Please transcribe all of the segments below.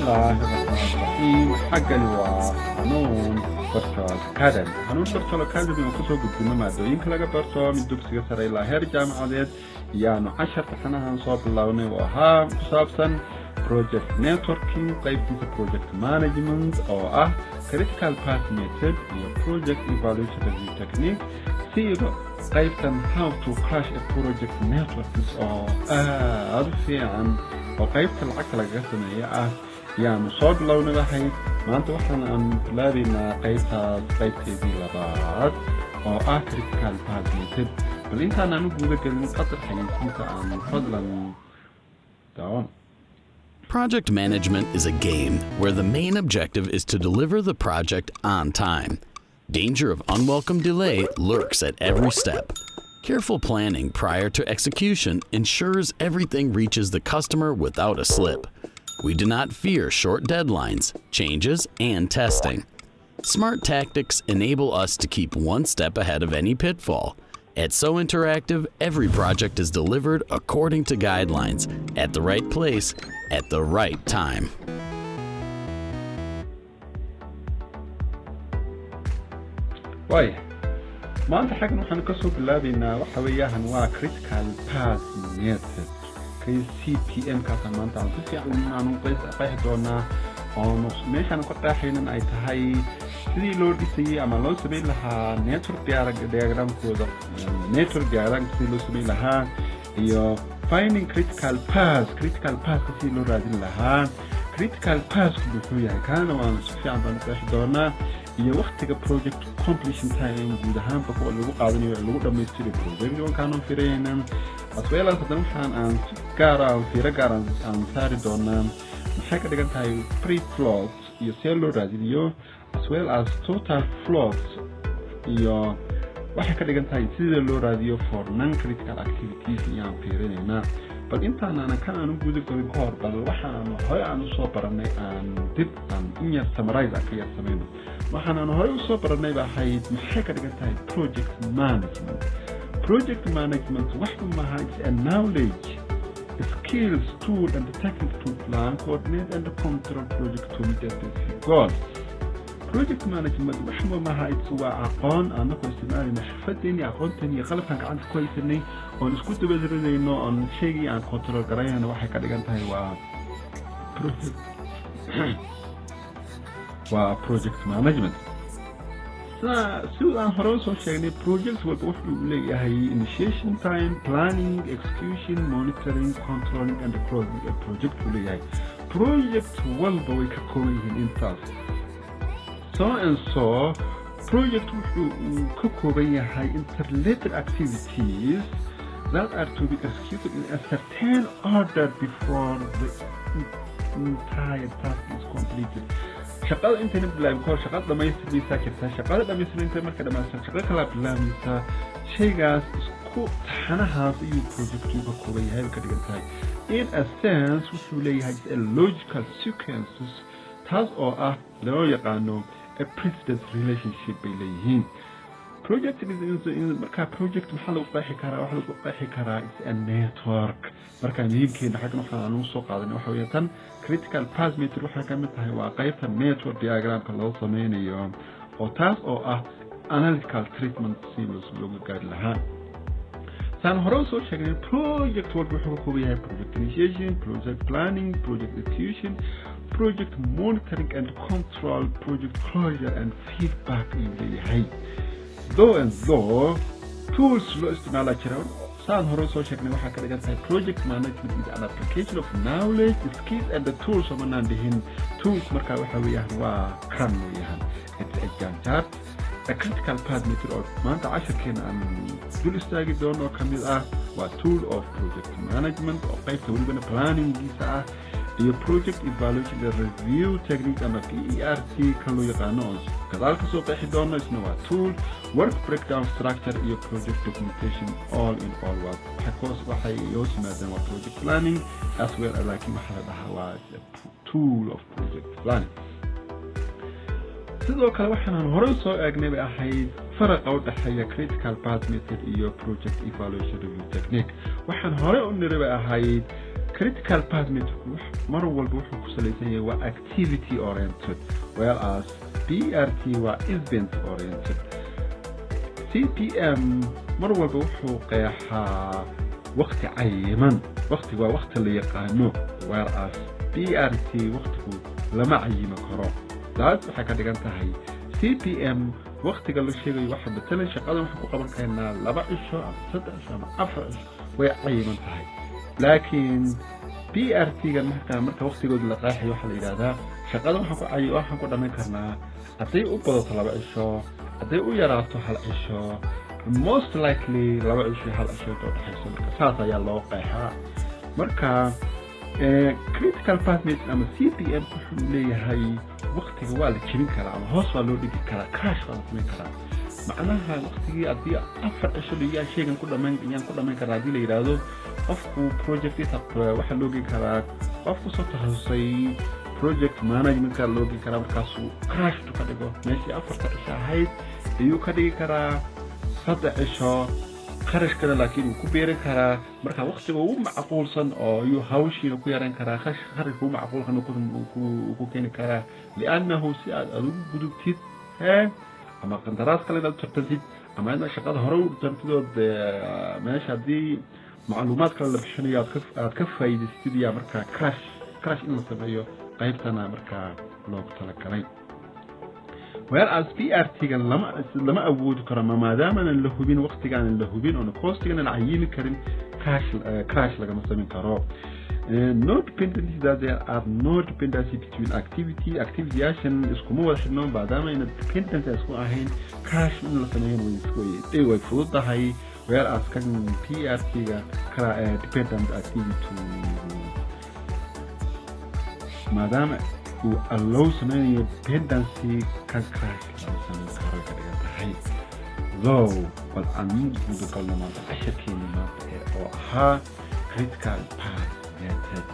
الله الرحمن الرحيم حقا وقانون برتول أكاديمي قانون برتول أكاديمي وكسو قدومة مادوين كلاقا برتول من دوكسيغا سرى إلا هير جامعة يعني 10 سنة هنصوب اللوني وها صابسا project networking قيبتيس project management أو critical path method project evaluation review technique سيرو قيبتن how to crash a project network أو أرفي عن وقيبت العقل قسمية يعني صوب لوني بحي ما أنت وحنا أن تلابينا قيبتي دي لبعض أو critical path method بل أنت أنا نقول لك إن قطر حيثيك عن فضلا دعوان. Project management is a game where the main objective is to deliver the project on time. Danger of unwelcome delay lurks at every step. Careful planning prior to execution ensures everything reaches the customer without a slip. We do not fear short deadlines, changes, and testing. Smart tactics enable us to keep one step ahead of any pitfall. At So Interactive, every project is delivered according to guidelines, at the right place, at the right time. واي ما أنت حاجة نحن نكسب بالله بينا وحوياها نوع critical path method كي CPM كاسا ما أنت عم تسي عنو قيس دونا ونص ميش أنا كنت حينا أي تهاي سيدي لور دي أما لو سبيل لها network diagram كوزا network diagram سيدي لو سبيل لها يو finding critical path سيدي لور رازين لها critical path كدو يعني كان وانا سوفي عم بنقاش دونا iyo waqtiga project completion time guud ahaan ba kuwa lagu qaadanayo lagu dhameystiro project oo kaanu fireenan asweela hadan waxaan aan fiiro gaar aan saari doonaa maxay ka dhigan tahay pre float iyo cellular radio as well as total float iyo waxay ka dhigan tahay sida loo radio for non critical activities iyo fiirinayna bal intaan aan kan guud galin koor bal waxaan hoy aan soo baranay aan dib aan in yar summarize akriya sameeyno waxaan hore u soo baranay baahay maxay ka dhigan tahay project management waxa maaha is knowledge skills tool and technique to plan coordinate and control project to meet specific goals project management waxa maaha waa aqoon aan ku isticmaalno xirfadeen aqoontani qalabkan gacanta ku haysanay oo isku dabadeynayno on sheegi aan control garayna waxay ka dhigan tahay waa project management. So I'm also saying projects will go through initiation time, planning, execution, monitoring, controlling, and closing a project. Project will be in task. So project will interrelated activities that are to be executed in a certain order before the entire task is completed. شغال انت نبلا بكور شغال لما يصير ساكتة شغال لما يصير انت مركز ما شغال كلا بلا ميسا شيء جاس سكو تحنها في project يبقى هاي الكلام هاي in a sense وسولي هاي a logical sequences has or لو يقانو a precedent relationship بينهم project is مركز project محله وقاحي كرا وحده وقاحي كرا is a network مركز يمكن حاجة نحن نوصق على نحوية critical path method waxa ka mid tahay waa qaybta network diagram ka loo sameeyo oo taas oo analytical treatment si loo gaar lahaa san hore soo sheegnay project work wuxuu ku yahay project initiation project planning project execution project monitoring and control project closure and feedback in the high though tools loo isticmaala jiraa سان هروسو شكل واحد كده جالس project management is an application of knowledge, skills and the tools ومن عندهن tools مركا وحويها وكرم وياها it's a جانجات a critical path method or ما أنت عشر كنا عن دول استاجي دون وكمل tool of project management أو قيد تقول بنا planning جيسا هي project evaluation the review technique أما PERT كانوا يقانون كذلك سوق إحدانا اسمه tool work breakdown structure هي project documentation all in all حكوس وحي يوسم هذا project planning as well as like محلها tool of project planning sidoo kale waxaan hore soo eegnay ahayd farqa u dhaxeeya critical path method iyo project evaluation review technique waxaan hore u niribay ahayd critical path method mar walba wuxuu ku salaysan yahay waa activity oriented, whereas PRT waa event oriented. CPM mar walba wuxuu qeexaa waqti cayiman, waqtiga waa waqti la yaqaano, whereas PRT waqtigu lama cayimo karo. taas waxay ka dhigan tahay CPM waqtiga la sheegayo waxa bedelan shaqada waxa ku qaban kaynaa 2 cisho ama 3 cisho ama 4 cisho way cayiman tahay. laakiin PRT-ga marka waqtigooda la qeexayo waxa la yiraahdaa shaqada waxaan ku dhameyn karnaa haddii u badato 2 cisho, haddii u yaraato 1 cisho, most likely 2 cisho 1 cisho oo dhaxayso. marka saas ayaa loo qeexaa. marka critical path method ama CPM wuxuu leeyahay waqtiga waa la jebin karaa ama hoos waa loo dhigi karaa, crash waa la samayn karaa. macnaha waqtigii haddii 4 cisho layaa shaygan ku dhameyn karaa haddii la yiraahdo qofku project waxa loo geyn karaa qofku soo taxasusay project management ka loo geyn karaa, markaasuu crash ka dhigo meeshii 4 cisho ahayd ayuu ka dhigi karaa 3 cisho kharash kale, laakiin uu ku beeran karaa marka waqtiga ugu macquulsan oo uu hawshiina ku yaran karaa kharashka ugu macquulsan uu ku keeni karaa, li'annahu si aad ugu gudubtid ama qandaraas kale aad tartantid ama inaad shaqada hore u tartidood meesha haddii macluumaad kale la bixinayo aad ka faa'iidaystid yaa marka crash in la sameeyo qaybtana marka loogu talagalay. whereas PRT-ga lama awoodi karo maadaama aan la hubin waqtigaan la hubin oo cost-gaan la cayimi karin, crash lagama samayn karo. no dependency, that there are no dependency between activity action iskuma wada xidhno maadaama ina dependency isku ahayn, crash in la sameeyo way fududahay. whereas kan PRT-ga dependent activity maadaama uu allow sameeyo dependency kan crash la sameeyo karo ka dhigan tahay. though bal aan ugu qalno maanta casharkeena maanta oo ahaa critical path method.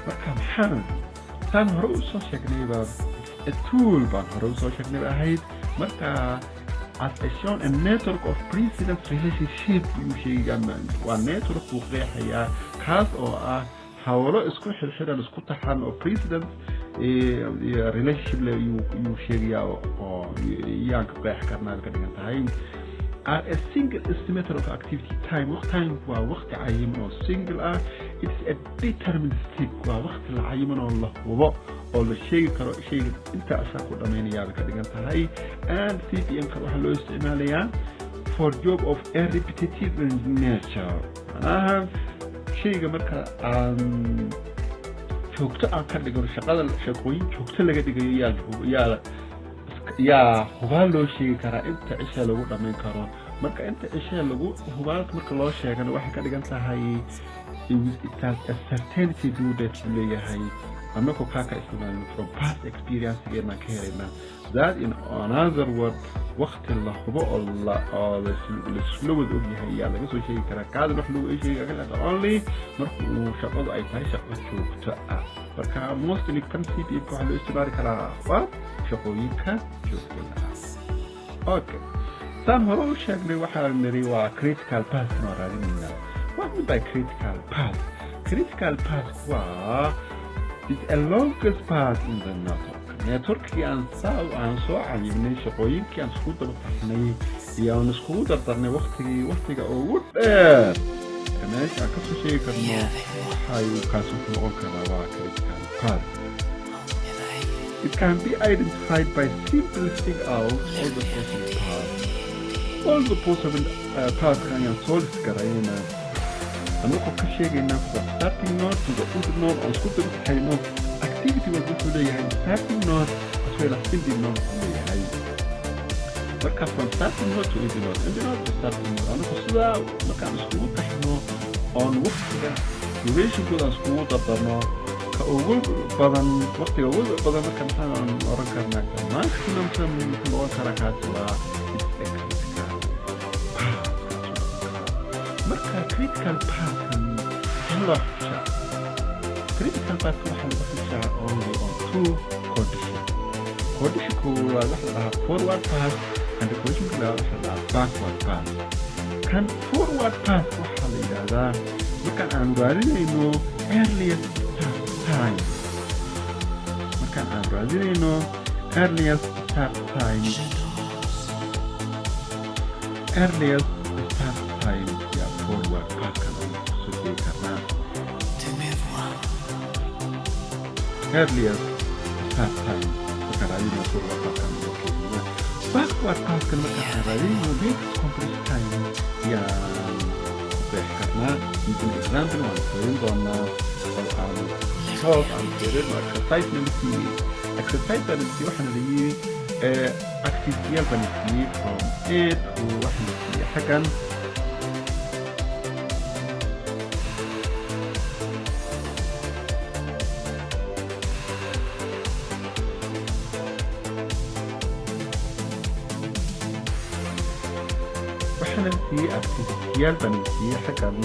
marka maxaan hore u soo sheegnayba tool baan hore u soo sheegnay ahayd. marka as a shown a network of precedent relationship uu sheegayaa waa network uu qeexayaa kaas oo ah hawlo isku xirxiran isku taxan oo precedent relationship la uu sheegayaa oo yaan ka qeex karnaa ka dhigan tahay. a single estimator of activity time waa waqti cayiman oo single ah. it's a deterministic waa waqti la cayiman oo la hubo oo la sheegi karo shayga inta asaa ku dhameynayaa ka dhigan tahay. and CPM ka waxa loo isticmaalayaa for job of a repetitive nature. shayga marka aan joogto aan ka dhigo shaqooyin joogto laga dhigayo yaa hubaal loo sheegi karaa inta cisha lagu dhameyn karo. marka inta cisha lagu hubaalka marka loo sheegana waxay ka dhigan tahay it has a certainty due date leeyahay anako ka isticmaalno from past experience geena ka helena. that in another word waqti la hubo oo la isla wada ogyahay yaa laga soo sheegi karaa kaada wax lagu sheegi karaa only marka uu shaqadu ay tahay shaqo joogto ah. marka mostly kan CPM waxa loo isticmaali karaa waa shaqooyinka joogtada ah. okay, saan hore u sheegnay waxaa niri waa critical path noo raadinayna. what mean by critical path? critical path waa is a longest path in the network aan soo cayibnay shaqooyinkii aan isku daba taxnay iyo aan isku dardarnay waqtiga ugu dheer meesha aan ka soo sheegi karno waxay kaas ku noqon karaa waa critical path. it can be identified by simply figuring out all the possible paths kan aan soo lisgarayna anako ka sheegayna from starting node to the end node oo isku daba taxayno activity waa wuxuu leeyahay starting node as well as ending node leeyahay. marka from starting node to ending node to starting node anako sidaa markaan iskugu taxno oon waqtiga duration-kooda iskugu dardarno ka ugu badan waqtiga ugu badan marka maxaan oran karnaa maximum time noqon kara kaas waa marka critical path critical path waxaa lagu xushaa only on 2 conditions. conditionku waa waxa la forward path and conditionku waa waxa la backward path. kan forward path waxaa la yiraahdaa markaan aan raadinayno earliest start time markaan aan raadinayno earliest start time yaa forward pathkan soo degi karnaa earliest start time markaan raadinayno forward pathkan backward pathkan markaan raadinayno latest complete time yaa beex karnaa using example waan fiirin doonaa oo aan solve aan fiirin exercise waxaana la yidhi activity baan siiyey from A to waxaan siiyey xaggan waxaana siiyey activity baan siiyey xaggan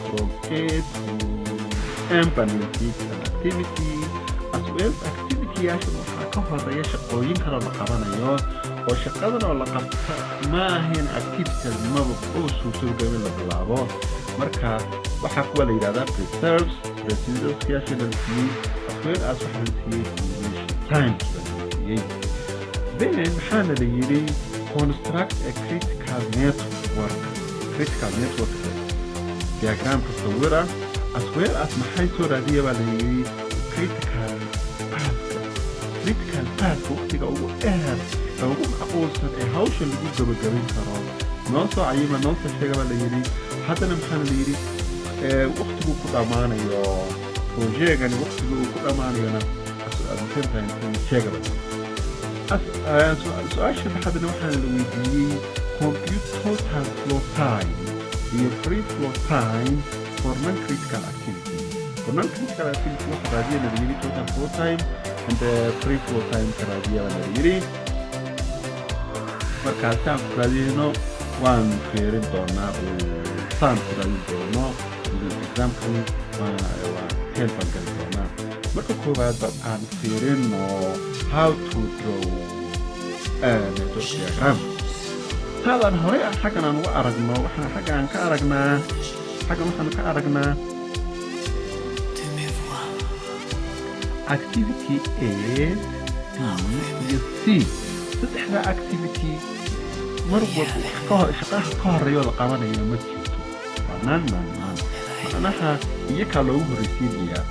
from A to M baan siiyey activity as well activity-yaashan waxaa ka horeeya shaqooyin kale la qabanayo oo shaqadan oo la qabta ma ahayn activities maba oo suurtoobin la bilaabo marka waxaa kuwa la yidhahdaa preserves procedures-yaashan la siiyey as well as waxaa la siiyey times la siiyey then maxaana la yidhi construct a critical network diagramka sawira as well as maxay soo raadiya baa la yidhi critical path waqtiga ugu dheer ee ugu macquulsan ee hawsha lagu gabagabayn karo noo soo cayima noo soo sheega baa la yidhi haddana maxaana la yidhi waqtigu ku dhammaanayo projectgani waqtiga uu ku dhammaanayona sheega baa su-aasha dhaxadana waxaana la weydiiyey compute total flow time iyo free flow time for non-critical activity for non-critical activity waxa raadiya la yidhi total flow time and free flow time ka raadiya baa la yidhi markaasaan ku raadiyeyno waan fiirin doonaa saan ku raadin doono example waan helpan gali doonaa marka koowaad bad aan fiirino how to draw network diagram taadaan horey xaggan aan uga aragno waxaan xaggan ka aragnaa activity A, B iyo C saddexda activity mar walba shaqaha ka horeeyo la qabanayo ma jirto macnaha iyakaa loogu horreysiinayaa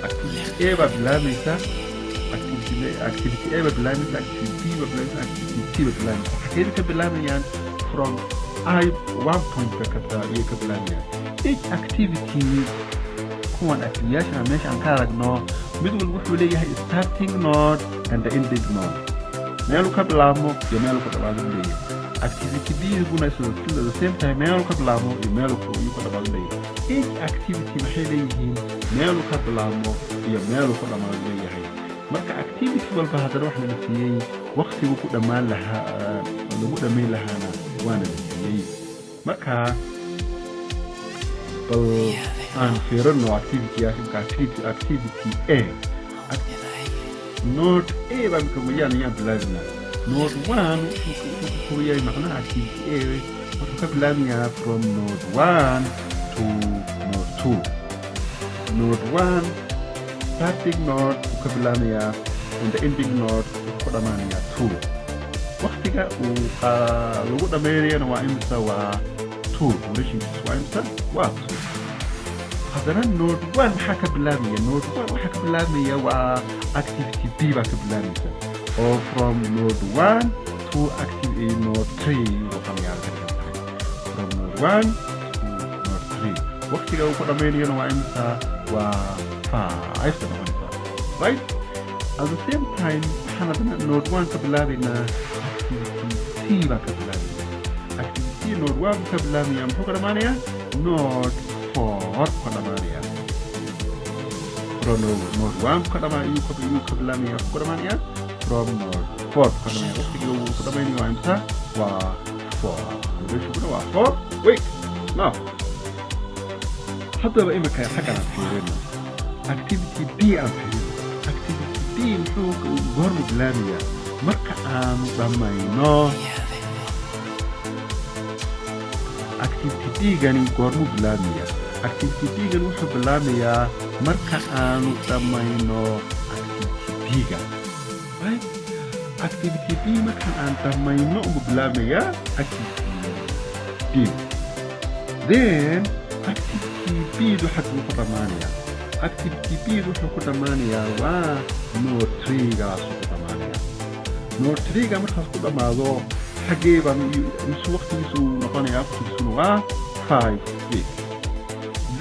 activity A baa bilaabaysa activity A baa bilaabaysa activity B baa bilaabaysa activity C baa bilaabaysa xageeda ka bilaabayaan from one point kasta ayay ka bilaabayaan each activity kuwan activityyaasha meesha aan ka aragno mid walba wuxuu leeyahay starting node and the ending node meeluu ka bilaabmo iyo meeluu ka dhamaado leeyahay activity B-guna still the same time meeluu ka bilaabmo iyo meeluu ka dhamaado leeyahay each activity maxay leeyihiin meeluu ka bilaabmo iyo meeluu ka dhamaado leeyahay marka activity walba haddana waxa la siiyey waqtigu ku dhammaan lahaa lagu dhammayn lahaana waana la siiyey marka bal aan fiirino activity A node A baa mika mayaan ayaan bilaabinaa node 1 wuxuu yahay macnaha activity A wuxuu ka bilaabayaa from node 1 to node 2 node 1 starting node wuxuu ka bilaabayaa and the ending node wuxuu ku dhammaanayaa 2 waqtiga uu lagu dhammaynayana waa imisa waa 2 duration-kiisa waa imisa waa 2 haddana node 1 maxaa ka bilaabmaya node 1 waxaa ka bilaabmaya waa activity B baa ka bilaabaysa oo from node 1 to activity node 3 waxaa ka tahay from node 1 to node 3 waqtiga uu ku dhammaynayana waa imisa waa 5 ka noqonaysa right at the same time waxaan haddana node 1 ka bilaabaynaa activity C baa ka bilaabaya activity node 1 ka bilaabaya muxuu ka dhammaanayaa node 4 ka dhammaanaya from node 1 ka dhammaanaya ka dhammaanaya from node 4 ka dhammaanaya waqtiga uu ku dhammaynaya waa imisa waa 4 duration-kuna waa 4 wait now haddaba imika xaggan aan fiirino activity B aan fiirino activity B muxuu goormu bilaabayaa marka aanu dhammayno activity D-gani goormu bilaabmaya activity B gan wuxuu bilaabmayaa marka aanu dhammayno activity B ga right activity B marka aan dhammayno uu bilaabmayaa activity B then activity B wuxuu ku dhamaanayaa activity B wuxuu ku dhamaanayaa waa node 3 gaas ku dhamaanayaa node 3 ga markaas ku dhamaado xagee baan isu waqtigiisu noqonayaa waqtigiisu waa 5 weeks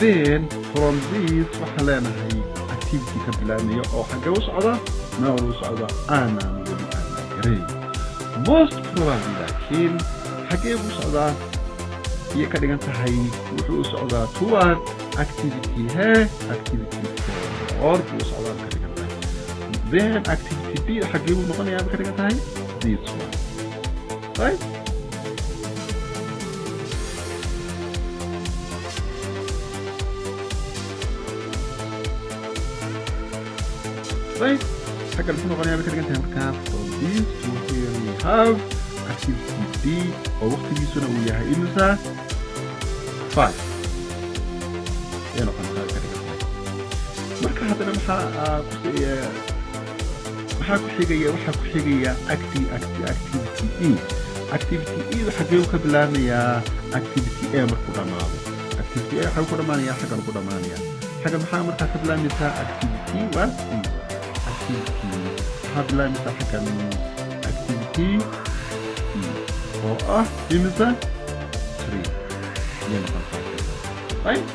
then from this waxa leenahay activity ka bilaabmaya oo xagee u socda meel u socda aanan weli aan garay most probably laakiin xagee u socda iyo ka dhigan tahay wuxuu u socdaa toward activity activity 4 buu socdaa ka dhigan tahay then activity B xagee u noqonayaa ka dhigan tahay this one right right حاجة اللي نقول عليها بكرة كانت هنركب from this to here we have activity B أو وقت بيسونا وياها إنسا 5 يلا خلنا كده مركب هذا محا كحيجية وحا كحيجية activity E activity E وحاجيوك بلامية activity A مركودا معه activity A حاجوكودا مانيا حاجة مركودا مانيا حاجة محا مركب بلامية activity 1 هذا مثل حكى activity أو مثل 3 right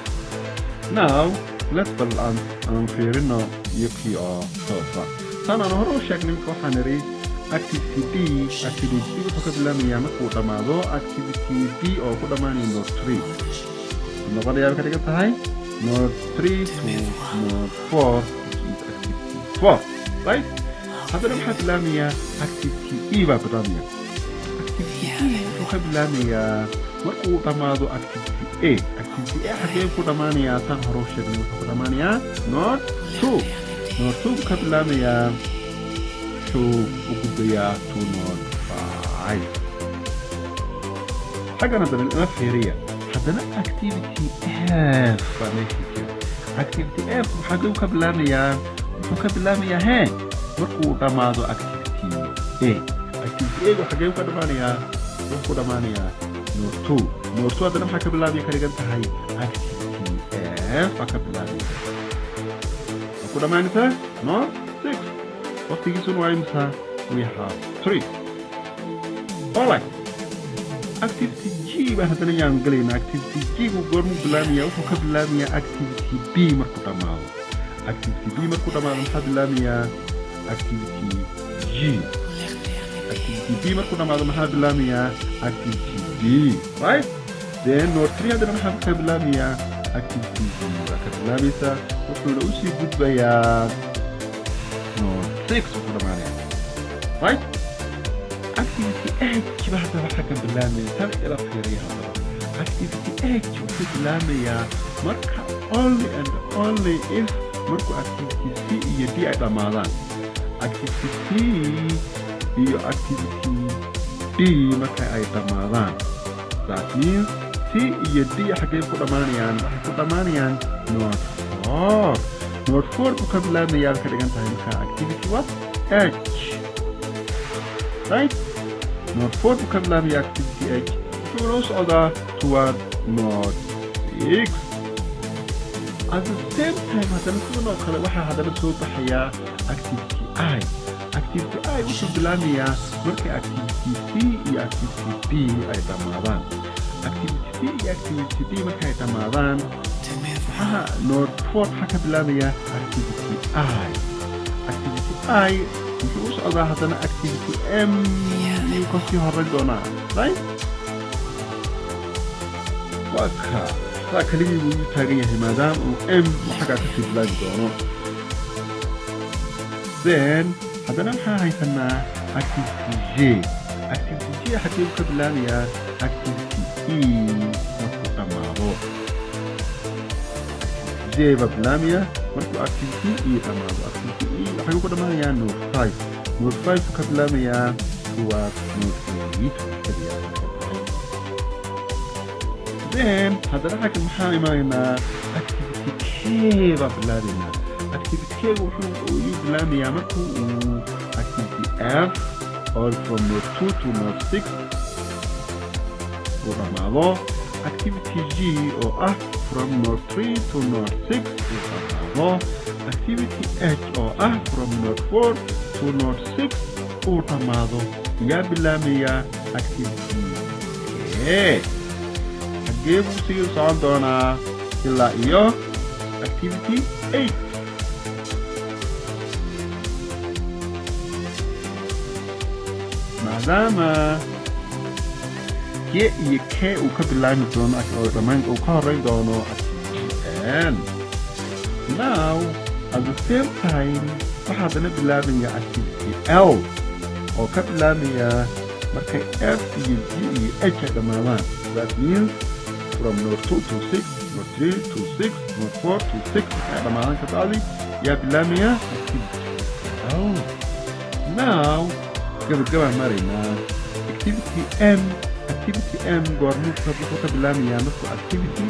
now let's build on فيرنا يكفي صوصا أنا نهرو شكل كوحنري activity B وحكى بلامي مكوتا معه activity B أو كودا ماني node 3 نقدر يا بكرة هاي node 3 to node 4 4 right هذا نبحث لامية activity E بابرامية activity E وخب لامية مرقوطة ماذو activity A activity A حقيقة كودمانية تنهرو شغل كودمانية node 2 node 2 بخب لامية شو وقضية to node 5 حاجة نظر الأفهرية حدنا activity F activity F وحقيقة كب لامية وكبلامية هاي مرقوطة ماذو activity A activity A وحاجة وكدمانية وكدمانية نور 2 هذا نمحا كبلامية كريقان تهي activity F وكبلامية وكدمانية نور 6 وقت يسون وعيمسها we have 3 alright activity G بهذا نيانجلين activity G وقرمو بلامية وكبلامية activity B مرقوطة ماذو activity B مركوطة مع المحاد اللامية activity G activity B مركوطة مع المحاد اللامية activity D right then node 3 هذا المحاد اللامية activity D المحاد اللامية وحول أوسي بود بيا node 6 مركوطة معنا right activity H بهذا الحكم باللامية تابع إلى خيريها activity H وحول اللامية مركا only and only if مركو activity C iyo D ay dhamaadaan activity C iyo activity D marka ay dhamaadaan that means C iyo D xagee ku dhamaanayaan waxay ku dhamaanayaan node 4 ku ka bilaabmayaan ka dhigan tahay marka activity what H right node 4 ku ka bilaabmaya activity H wuxuu loo socdaa toward node 6 at the same time هذا نسمونه خلا واحد هذا نسوي بحياة activity I وش بلامية مركي activity C هي activity B أي تماذان activity C هي activity B مركي أي تماذان ها node 4 حكى بلامية activity I وش أضاع هذا activity M يكون فيها الرجونا right وأكها كلمة متاجية مادام وM وحاجة كتير بلاج دونه then هذا نمحى هيثنا activity J حكيم كبلانيا activity E مركو معه J ببلانيا مركو activity E معه activity E حكيم كبلانيا نور 5 كبلانيا هو نور 8 then هذا راح محاي معنا activity K بلادنا activity K وحو يبلان يامكو activity F all from node 2 to node 6 ورمضان activity G or F from node 3 to node 6 ورمضان activity H or F from node 4 to node 6 ورمضان يا بلامية activity K حقيبو سيو صعدونا إلا إياه activity 8 maadaama K uu ka bilaabi doono dhammaan uu ka horeyn doono activity N now at the same time waxaa dana bilaabaya activity L oo ka bilaabaya markay F iyo G iyo H ay dhamaadaan that means from node 2 to 6 node 3 to 6 node 4 to 6 ay dhamaadaan ka bacdi yaa bilaabaya activity L now gabagaba marayna activity M goormuu ka bilaabaya markuu activity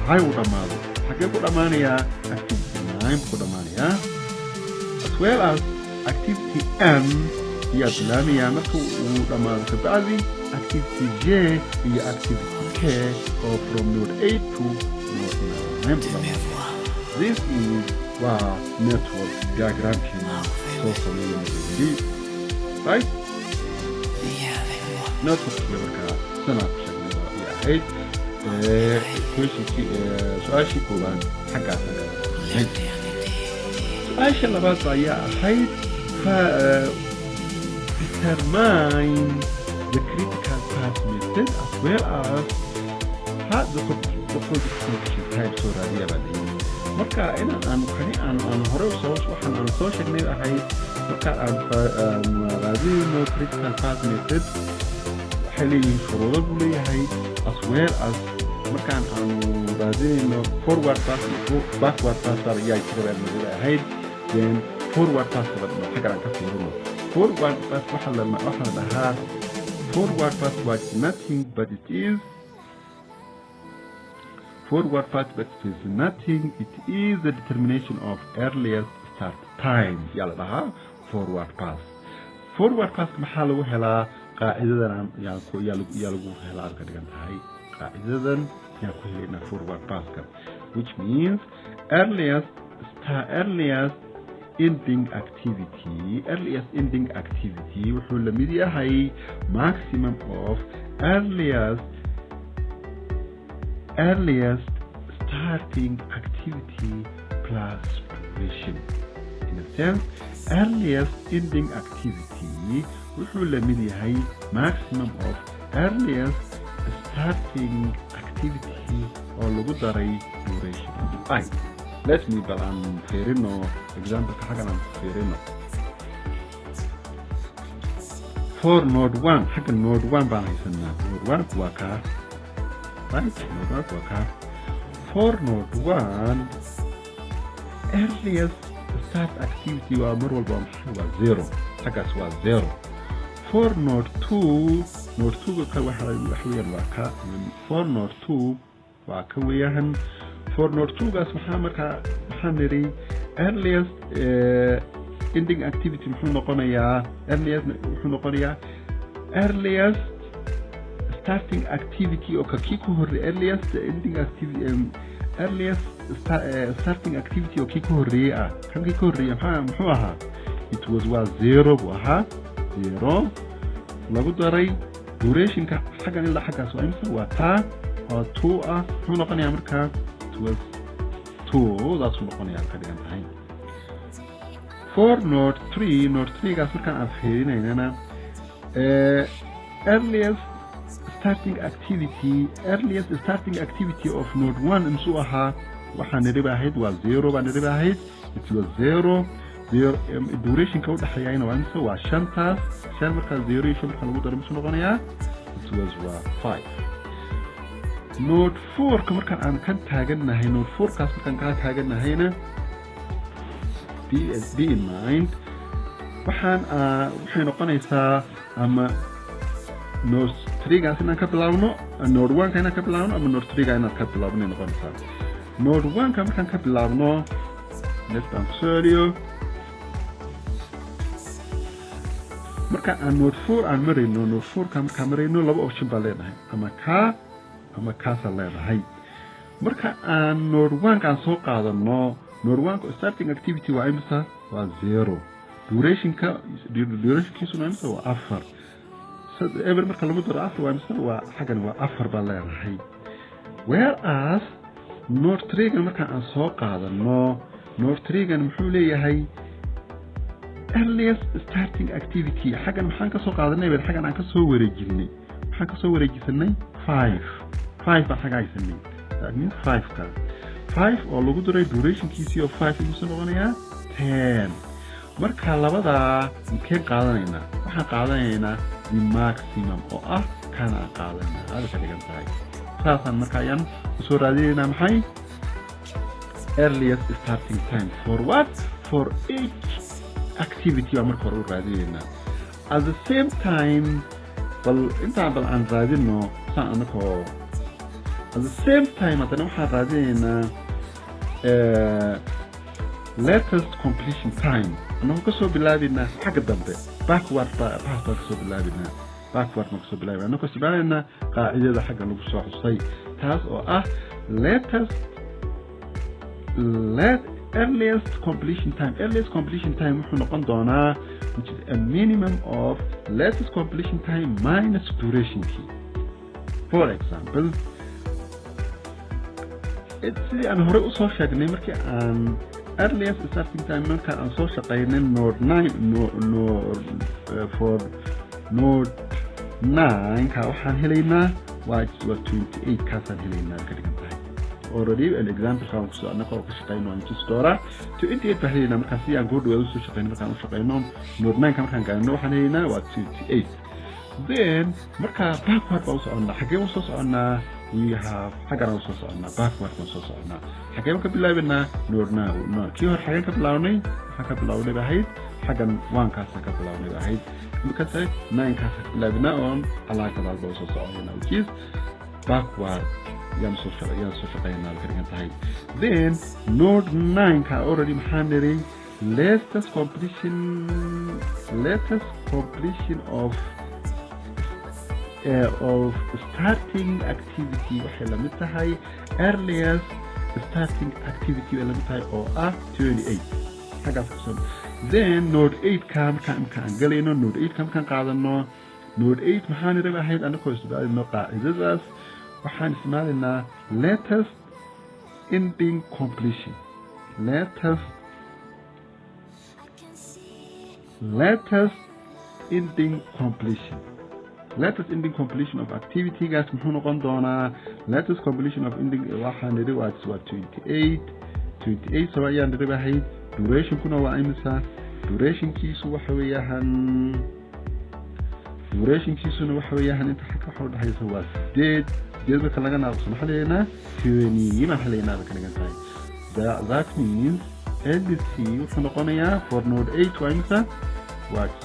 hay u dhamaado xagee ku dhamaanaya activity 9 ku dhamaanaya as well as activity M yaa bilaabaya markuu uu dhamaado ka bacdi activity J iyo activity K oo from node 8 to node 9 this is network diagram so right network marka sana yahay سؤاشي كوبان حقا سؤاشي لبعض ضياء حيث determine the critical path method as well as the project function type sura diya badin marka ina aan hore waxaan aan soo sheegnay ahay marka aan raadino critical path method xilliga shuruudo buu leeyahay as well as markaan aanu raadinayno forward path iyo backward path ayaa jiraan leeyahay then forward path badna xagaan ka fiirino forward path waxa la dhahaa forward path was nothing but it is forward path but it is nothing it is the determination of earliest start time yaa la dhahaa forward path maxaa lagu helaa qaacidadan yaa lagu helaa ka dhigan tahay qaacidadan yaa ku helina forward path which means earliest ending activity wuxuu la mid yahay maximum of earliest starting activity plus duration in a sense earliest ending activity wuxuu la mid yahay maximum of earliest starting activity oo lagu daray duration let me balan ferino example ka xagan ferino for node 1 xagan node 1 baan haysanaa node 1 waa ka right node 1 waa ka for node 1 earliest start activity waa mar walba waa 0 xagaas waa 0 for node 2 ka waxa weeyaan waa ka for node 2 waa ka weeyaan for node 2 gaas maxaa niri earliest ending activity muxuu noqonayaa earliest starting activity oo ka kii ku horeeyay earliest ending activity earliest starting activity oo kii ku horeeyay kan kii ku horeeyay muxuu ahaa it was 0 buu ahaa 0 lagu daray duration ka xagan ilaa xagaas waa imisa waa taa oo 2 muxuu noqonayaa markaa 2 that's noqonayaa ka dhigan tahay for node 3 gaas markaan aan fiirinaynana earliest starting activity of node 1 imsuu ahaa waxaan nidhi ahayd waa 0 baan nidhi ahayd it was 0 duration ka u dhaxeeyayna waa imisa waa 5 markaa 0 iyo 5 markaa lagu daro imsuu noqonayaa it was 5 node 4 ka markaan aan kan taagannahay node 4 kaas markaan ka taagannahayna be in mind waxay noqonaysaa ama node 3 gaasina ka bilaabno node 1 kana ka bilaabno ama node 3 kana ka bilaabno noqonaysaa node 1 ka markaan ka bilaabno next answer marka aan node 4 aan marayno node 4 ka markaan marayno laba option baa leedahay ama kaasa leedahay marka aan node 1 kan soo qaadano node 1 starting activity waa imisa waa 0 duration kiisuna imisa waa 4 ever marka lagu daro 4 waa imisa waa xagan waa 4 baa leedahay whereas node 3 kan marka aan soo qaadano node 3 kan muxuu leeyahay earliest starting activity xagan maxaan ka soo qaadanay xagan aan ka soo wareejinay maxaan ka soo wareejisanay 5 baa xaga haysanay that means 5 ka 5 oo lagu daray duration kiisii oo 5 inuu soo noqonayaa 10 marka labada intee qaadanaynaa waxaan qaadanaynaa the maximum oo ah kana qaadanaynaa hada ka dhigan tahay saasan marka ayaan soo raadinaynaa maxay earliest starting time for what for each activity waa marka hore u raadinaynaa at the same time bal intaan bal aan raadino saan anakoo at the same time haddana waxaan raadinaynaa latest completion time anagoo kasoo bilaabaynaa xagga dambe backward baan kasoo bilaabaynaa anagoo kasoo bilaabaynaa qaacidada xagga lagu soo xusay taas oo ah earliest completion time wuxuu noqon doonaa which is a minimum of latest completion time minus duration key for example sidii aan hore usoo sheegnay markii aan earliest starting time markaan aan soo shaqaynay node 9 for node 9 ka waxaan helaynaa waa 28 kaasaan helaynaa ka dhigan tahay already an example kan ku soo anaka oo ka shaqeyno aan tusaale 28 baa helaynaa markaan si aan goor dhaw soo shaqeyno markaan u shaqeyno node 9 ka markaan gaarno waxaan helaynaa waa 28 then marka backward baa u soconaa xagee u soo soconaa we have xagana u soo soconaa backward baa soo soconaa xagee ka bilaabanaa node 9 kii hore xagee ka bilaabnay waxaan ka bilaabnay bahayd xagan 1 kaas ka bilaabnay bahayd marka 9 kaas ka bilaabnaa oo alaaqada baa soo soconaa which is backward yaan soo shaqeynaa ka dhigan tahay then node 9 ka already maxaan niri latest completion of starting activity waxay la mid tahay earliest starting activity waxay la mid tahay oo ah 28 xagaas ku soo then node 8 ka markaan galayno node 8 ka markaan qaadano node 8 maxaan niri ahayd anagoo isticmaalno qaacidadaas waxaan isticmaalnaa latest ending completion latest ending completion of activity gaas muxuu noqon doonaa latest completion of ending waxaan niri waa 28 soo ayaan niri ahayd duration kuna waa imisa duration kiisu waxa weeyaan inta xagga waxa u dhaxaysa waa 8 marka laga naaqso maxaa leeyahay 20 ma xaleynaa ka dhigan tahay that means LC wuxuu noqonayaa for node 8 waa imisa waa 20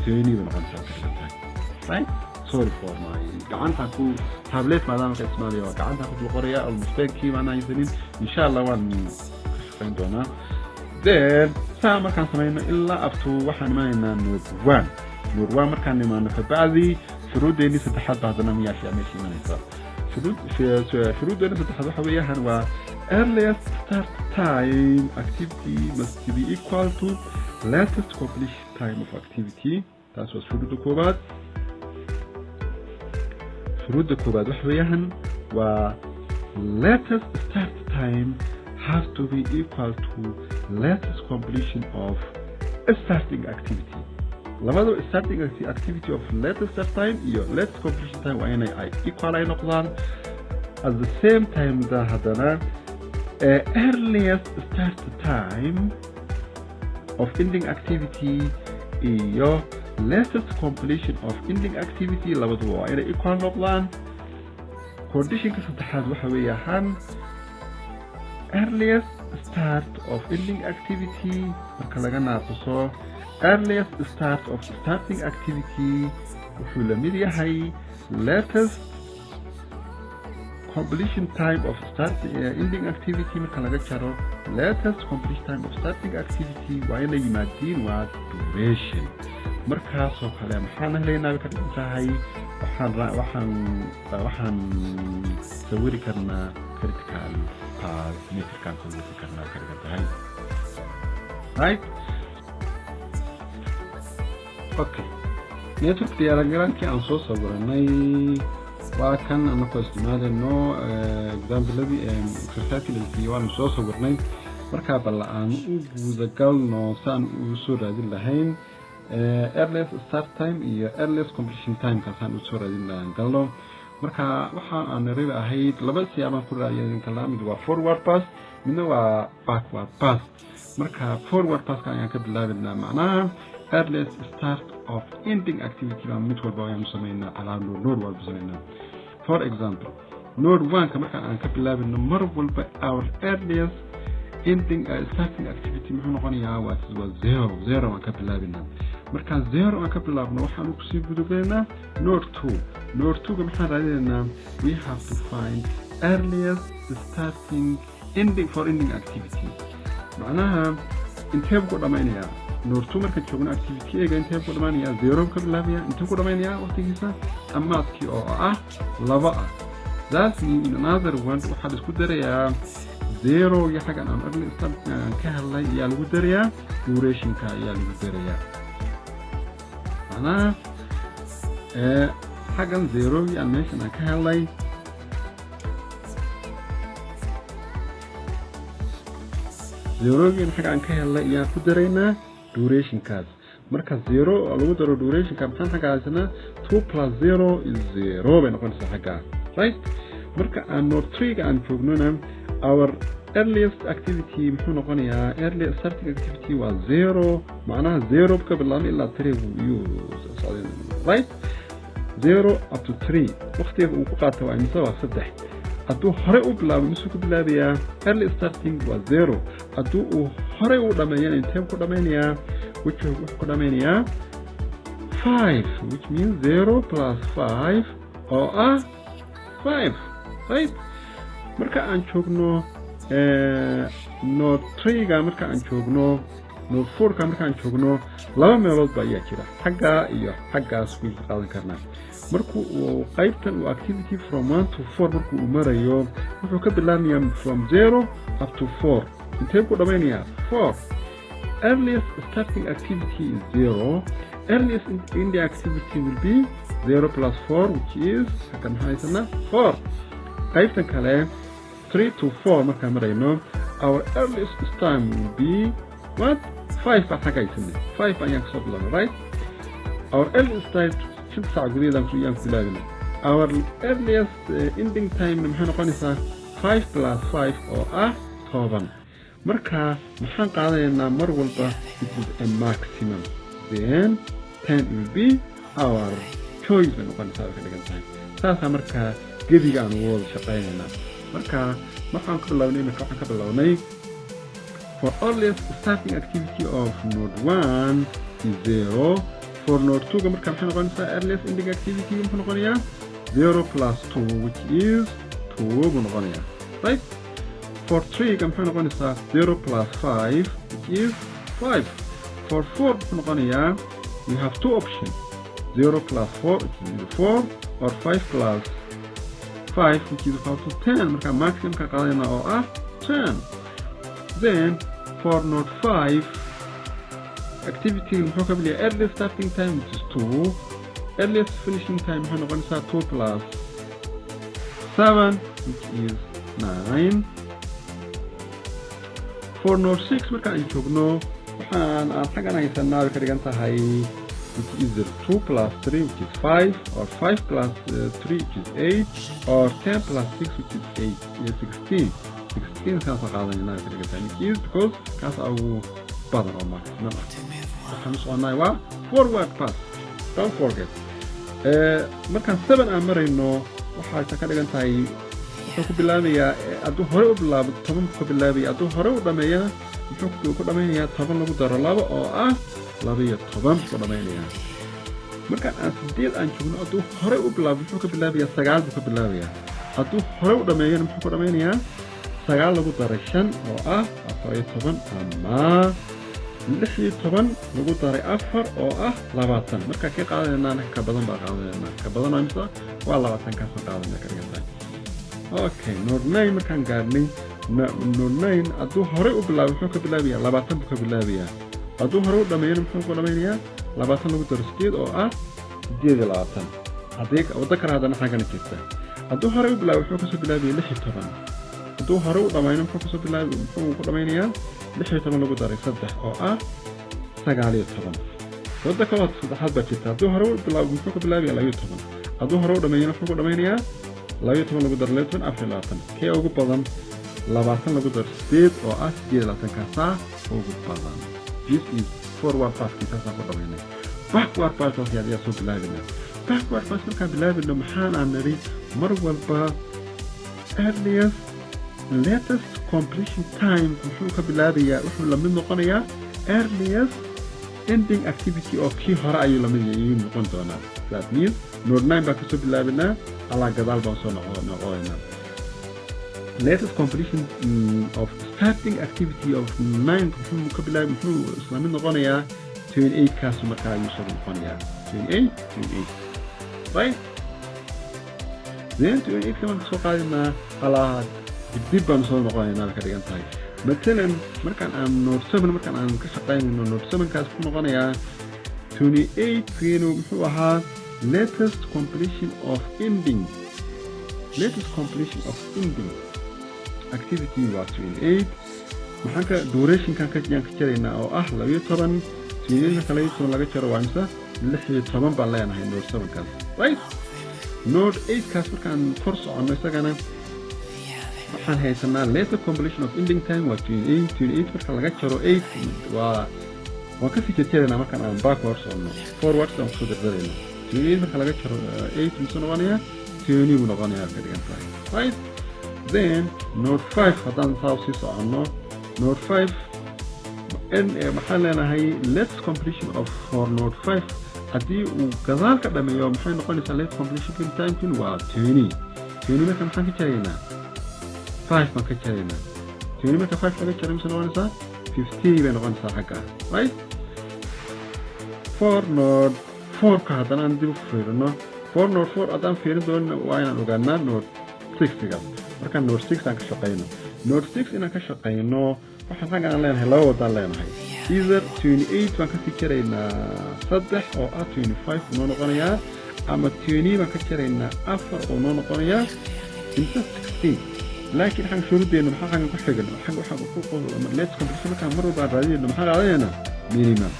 buu noqonayaa ka dhigan tahay right sorry for my gacanta ku tablet maadaama ka ismaaliyo gacanta ku qoraya al mistake ma naysanin insha Allah waan shaqeyn doonaa then saa markaan sameeyno ilaa up to waxaan imaanaynaa node 1 markaan imaano ka bacdi shuruudeeni saddexaad baadana miyaasha meesha imanaysa shuruudeeni saddexaad waxa weeyaan waa earliest start time activity must be equal to latest completion time of activity taas waa shuruudda koobaad waxa weeyaan waa latest start time has to be equal to latest completion of a starting activity labada starting activity of latest start time iyo latest completion time waa inay equal ay noqdaan at the same time da hadana earliest start time of ending activity iyo latest completion of ending activity labadu waa inay equal noqdaan conditionka saddexaad waxa weeyaan earliest start of ending activity marka laga naaqso earliest start of starting activity وحول ميديا هاي latest completion time of starting ending activity marka laga jaro latest completion time of starting activity waa inay yimaadiin waa duration markaasoo kale maxaan helaynaa ka tahay waxaan sawiri karnaa critical path metrican sawiri karnaa ka tahay right okay network diagram-ki aan soo sawiranay waa kan anagoo isticmaalayno example-ladii exercise-kii waan soo sawirnay markaa bal aan u gudagalno saan u soo raadin lahayn earliest start time iyo earliest completion time kaasaan u soo raadin lahayn galno markaa waxaan aan rabi ahayd laba siyaabaan ku raadin kala mid waa forward pass midna waa backward pass markaa forward pass-ka ayaan ka bilaabinaa macnaha earliest start of ending activity baan mid walba ayaan sameynaa calaamado node walba sameynaa for example node 1 ka marka aan ka bilaabino mar walba our earliest ending starting activity muxuu noqonayaa waa 0 aan ka bilaabinaa marka 0 aan ka bilaabno waxaan ku sii gudubnaa node 2 ka maxaan raadinaynaa we have to find earliest starting ending for ending activity macnaha intee ku dhamaynaya node 2 marka joogno activity eega intee ku dhamaynaya 0 ka bilaabaya intee ku dhamaynaya waqtigiisa amaadkii oo ah 2 ah that means in another one waxaa isku darayaa 0 iyo xagan aan early start ka helay ayaa lagu darayaa duration ka ayaa lagu darayaa ana xagan 0 iyo aan meeshan ka helay zeroogin xagan ka helay ayaa ku daraynaa duration kaas marka 0 lagu daro duration ka maxaan xagaasana 2 plus 0 is 0 bay noqonaysaa xaga right marka aan node 3 ga aan joognona our earliest activity muxuu noqonayaa early starting activity waa 0 macnaha 0 ka bilaabay ilaa 3 uu socdeen right 0 up to 3 waqtiga uu ku qaato waa imisa waa 3 hadduu hore u bilaabo misuu ku bilaabayaa early starting waa 0 hadduu uu hore u dhameeyana intee ku dhameynayaa wuxuu ku dhameynayaa 5 which means 0 plus 5 oo ah 5 right marka aan joogno node 3 ga marka aan joogno node 4 ka marka aan joogno laba meelood baa jira xagga iyo xaggaas ku qaadan karnaa markuu uu qaybtan uu activity from 1 to 4 markuu uu marayo wuxuu ka bilaabmayaa from 0 up to 4 intee ku dhameynayaa 4 earliest starting activity is 0 earliest ending activity will be 0 plus 4 which is hakan haysana 4 qaybtan kale 3 to 4 marka marayno our earliest time will be what 5 baa xagaysana 5 ayaan ka soo bilaabnay right our earliest time 6 saac gudaheeda ayaan ku bilaabnay our earliest ending time maxay noqonaysaa 5 plus 5 oo ah 10 marka maxaan qaadanaynaa mar walba it is a maximum then 10 will be our choice bay noqonaysaa ka dhigan tahay saasaa marka gediga aan wada shaqaynaynaa marka waxaan ka bilownay for earliest starting activity of node 1 is 0 for node 2 ga marka maxay noqonaysaa earliest ending activity muxuu noqonayaa 0 plus 2 which is 2 buu noqonayaa right for 3 ga maxay noqonaysaa 0 plus 5 which is 5 for 4 muxuu noqonayaa we have two options 0 plus 4 which is 4 or 5 plus 5 which is equal to 10 marka maximum ka qaadayna oo ah 10 then for node 5 activity muxuu ka bilaabay early starting time which is 2 earliest finishing time muxuu noqonaysaa 2 plus 7 which is 9 for node 6 marka aan joogno waxaan aan xagan haysanaa ka dhigan tahay which is 2 plus 3 which is 5 or 5 plus 3 which is 8 or 10 plus 6 which is 8 16 saas qaadanayna ka dhigan tahay which is because kaas ugu badan oo maximum waxaan soconay waa forward pass don't forget markaan 7 aan marayno waxaa ka dhigan tahay wuxuu ku bilaabayaa hadduu hore u bilaabo 10 ku bilaabaya hadduu hore u dhameeyana wuxuu ku dhameynayaa 10 lagu daro 2 oo ah 12 ku dhameynayaa markaan aan 8 aan joogno hadduu horey u bilaabo muxuu ka bilaabayaa 9 buu ka bilaabayaa hadduu horey u dhameeyana muxuu ku dhameynayaa 9 lagu daray 5 oo ah 14 ama 16 lagu daray 4 oo ah 20 marka ka qaadanayna ka badan baa qaadanayna ka badan oo imisa waa 20 ka soo qaadanayna ka dhiganta okay node 9 markaan gaarnay node 9 hadduu horey u bilaabo muxuu ka bilaabayaa 20 buu ka bilaabayaa hadduu horey u dhameeyana muxuu ku dhameynayaa 20 lagu daray 8 oo ah 28 haddii wada kale hadana xagana jirta hadduu horey u bilaabo wuxuu ka soo bilaabayaa 16 hadduu horey u dhameeyana muxuu ka soo bilaabayaa muxuu ku dhameynayaa 16 lagu daray 3 oo ah 19 wada kale saddexaad baa jirta hadduu horey u bilaabo muxuu ka bilaabayaa 12 hadduu horey u dhameeyana muxuu ku dhameynayaa 12 lagu daray 24 kee ugu badan 20 lagu daray 8 oo ah 28 kaasa ugu badan this is forward pass kaasa ku dhameynay backward pass ayaa soo bilaabina backward pass markaan bilaabino maxaan aan nari mar walba earliest latest completion time wuxuu ka bilaabayaa wuxuu la mid noqonayaa earliest ending activity of kii hore ayuu la mid noqon doonaa that means node 9 baa ka soo bilaabinaa ala gadaal baan soo noqonaynaa latest completion of starting activity of 9 wuxuu ka bilaabay wuxuu isla mid noqonayaa 28 kaas markaa ayuu soo noqonayaa 28 right then 28 kaman soo qaadinaa ala dib baan soo noqonaynaa ka dhigan tahay مثلا markaan aan node 7 markaan aan ka shaqeynayno node 7 kaas ku noqonayaa 28 fiino muxuu ahaa latest completion of ending activity was 28 maxaan ka duration kan ka jaraynaa oo ah 12 fiino kale soo laga jaro waa imisa 16 baan leenahay node 7 kaas right node 8 kaas markaan kor socono isagana waxaan haysanaa latest completion of ending time waa 28 marka laga jaro 8 waa ka sii jeedinaa markaan aan backward socono forward aan soo dardarayno 28 marka laga jaro 8 muxuu noqonayaa 20 buu noqonayaa ka dhigan tahay right then node 5 haddaan saa sii socono node 5 maxaan leenahay latest completion of for node 5 haddii uu gadaal ka dhameeyo maxay noqonaysaa latest completion time waa 20 marka maxaan ka jaraynaa 5 baan ka jaraynaa 20 marka 5 laga jaro muxuu noqonaysaa 50 bay noqonaysaa xagga right for node 4 ka haddana aan dib u fiirino for node 4 haddaan fiirin doonno waa inaan ogaanaa node 6 ga marka node 6 aan ka shaqeyno node 6 inaan ka shaqeyno waxaan xagga aan leenahay laba wadaan leenahay either 28 baan ka sii jaraynaa 3 oo ah 25 noo noqonayaa ama 20 baan ka jaraynaa 4 oo noo noqonayaa 16 laakiin xaq shuruudeena maxaa xaq ku xigan xaq waxa ku qodob let's completion markaan mar walba raadiyayno maxaa qaadanayna minimum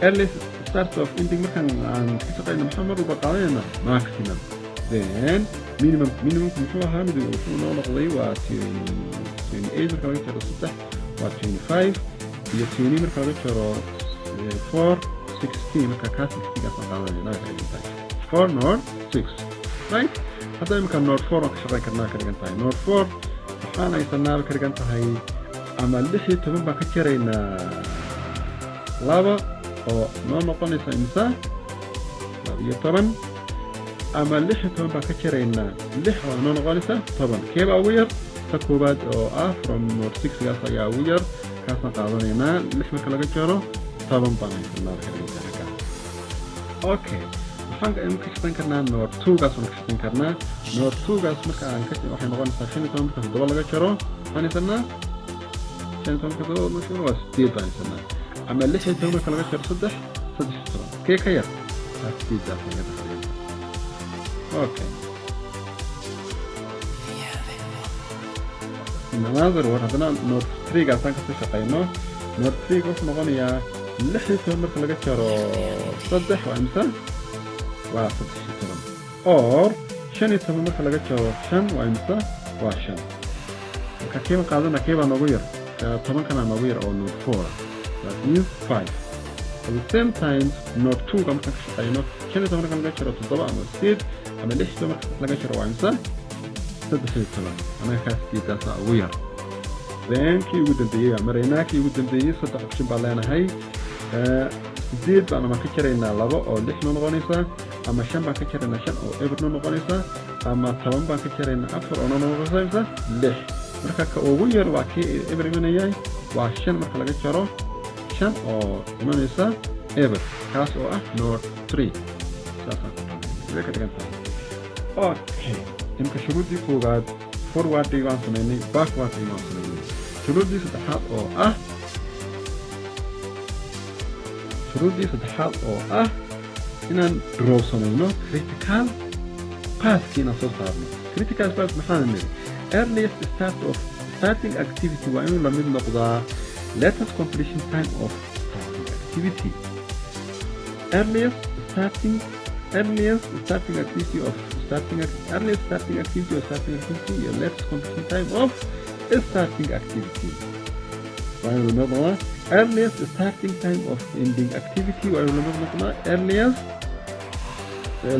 earliest start of ending markaan aan ka shaqeyno maxaa mar walba qaadanayna maximum then minimum muxuu ahaa mid wuxuu noo noqday waa 28 marka laga jaro 3 waa 25 iyo 20 marka laga jaro 4 16 marka ka 60 ka qaadanayna for node 6 right hadda imika node 4 ka shaqeyn karnaa ka dhigan tahay node 4 waxaan haysanaa ka dhigan tahay ama 16 baan ka jaraynaa 2 oo noo noqonaysa imisa 12 ama 16 baan ka jaraynaa 6 oo noo noqonaysa 10 keeba ugu yar ta koobaad oo ah from node 6 gaas ayaa ugu yar kaasna qaadanaynaa 6 marka laga jaro 10 baan haysanaa ka dhigan tahay okay waxaan ka shaqeyn karnaa node 2 gaas ka shaqeyn karnaa node 2 gaas marka aan ka waxay noqonaysaa 15 marka 7 laga jaro waxaan haysanaa 15 marka 7 waa 8 baan haysanaa ama 16 marka laga jaro 3 kee ka yar 8 gaas laga jaro okay another one haddana node 3 gaas aan ka shaqeyno node 3 wuxuu noqonayaa 16 marka laga jaro 3 waa imisa waa 3 or 15 marka laga jaro 5 waa imisa waa 5 marka keeba qaadana keeba noogu yar 10 kana noogu yar oo node 4 that means 5 at the same time node 2 marka ka shaqeyno 15 marka laga jaro 7 ama 8 ama 6 marka laga jaro waa imisa 3 ana ka sidaas ugu yar then kii ugu dambeeyay marayna kii ugu dambeeyay 3 option baa leenahay زيد أنا ما كشرينا لبا أو لحنا نغنيسا أما شن بان كشرينا شن أو إبرنا نغنيسا أما طبعا بان كشرينا أفر أو نغنيسا لح مركا كأوغير واكي إبر من ياي وعشان مركا لغا كشرو شن أو نغنيسا إبر كاس أو نور 3 ساسا ذلك تغنطا أوكي إنك شروط دي كوغاد forward دي وان سنيني backward دي وان سنيني شروط دي ستحاب أو شروط دي ستحاب أو إنان درو سنينو critical path كينا صرصارنا critical path محانا نري earliest starting activity وإنو لمن نقضى latest completion time of starting activity earliest starting activity or starting activity your latest completion time of starting activity وإنو نقضى earliest starting time of ending activity وإنو نقضى earliest